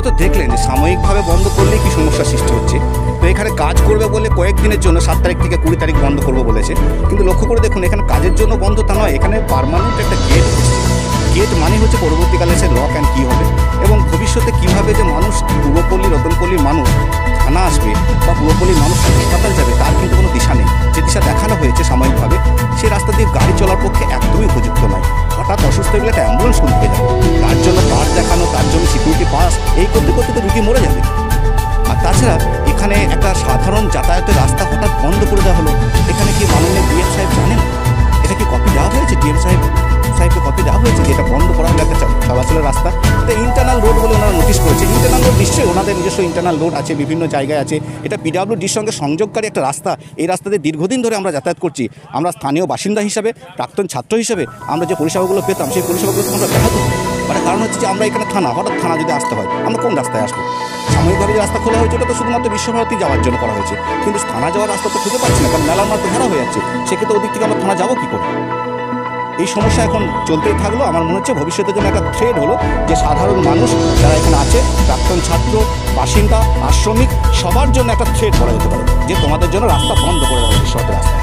তো দেখলেন যে সাময়িকভাবে বন্ধ করলেই কি সমস্যার সৃষ্টি হচ্ছে। তো এখানে কাজ করবে বলে কয়েকদিনের জন্য 7 তারিখ থেকে 20 তারিখ বন্ধ করবো বলেছে, কিন্তু লক্ষ্য করে দেখুন এখানে কাজের জন্য বন্ধ তা নয়, এখানে পার্মানেন্ট একটা গেট হচ্ছে। গেট মানে হচ্ছে পরবর্তীকালে সে লক অ্যান্ড কী হবে এবং ভবিষ্যতে কীভাবে যে মানুষ পূর্বপল্লী রতনপল্লীর মানুষ থানা আসবে বা পূর্বপল্লীর মানুষ হাসপাতাল যাবে তার কিন্তু কোনো দিশা নেই। যে দিশা দেখানো হয়েছে সাময়িকভাবে, সেই রাস্তা দিয়ে গাড়ি চলার পক্ষে একদমই উপযুক্ত নয়। হঠাৎ অসুস্থ হয়ে গেলে একটা অ্যাম্বুলেন্স কোন দিকে যাবে, তার জন্য কার্ড দেখানো, তার জন্য সিকিউরিটি পাস, এই করতে করতে তো রুগী মরে যাবে। আর তাছাড়া এখানে একটা সাধারণ যাতায়াতের রাস্তা হঠাৎ বন্ধ করে দেওয়া হলো, এখানে কি মাননীয় ডিএম সাহেব জানেন? এটা কি কপি দেওয়া হয়েছে? ডিএম সাহেবকে কপি দেওয়া হয়েছে যে এটা বন্ধ করা হলে একটা চলাচলের রাস্তা? এটা ইন্টারনাল রোড বলে ওনারা নোটিশ করেছে। ইন্টারনাল রোড নিশ্চয়ই ওনাদের নিজস্ব ইন্টারনাল রোড আছে, বিভিন্ন জায়গায় আছে। এটা পিডব্লিউডির সঙ্গে সংযোগকারী একটা রাস্তা। এই রাস্তাতে দীর্ঘদিন ধরে আমরা যাতায়াত করছি। আমরা স্থানীয় বাসিন্দা হিসাবে, প্রাক্তন ছাত্র হিসেবে আমরা যে পরিষেবাগুলো পেতাম সেই পরিষেবাগুলো আমরা ব্যাহত হতো। মানে কারণ হচ্ছে যে আমরা এখানে থানা, হঠাৎ থানা যদি আসতে হয় আমরা কোন রাস্তায় আসবো? সাময়িকভাবে যে রাস্তা খোলা হয়েছে ওটা তো শুধুমাত্র বিশ্বভারতী যাওয়ার জন্য করা হয়েছে, কিন্তু থানা যাওয়ার রাস্তা তো খুঁজে পাচ্ছি না, কারণ মেলার মাঠ তো ধরা হয়ে যাচ্ছে। সেক্ষেত্রে ওদিক থেকে আমরা থানা যাবো কী করে? এই সমস্যা এখন চলতেই থাকলো। আমার মনে হচ্ছে ভবিষ্যতের জন্য একটা থ্রেড হলো যে সাধারণ মানুষ যারা এখানে আছে, প্রাক্তন ছাত্র, বাসিন্দা, আশ্রমিক, সবার জন্য একটা থ্রেড করা যেতে পারে যে তোমাদের জন্য রাস্তা বন্ধ করে দেওয়া হবে, রাস্তা।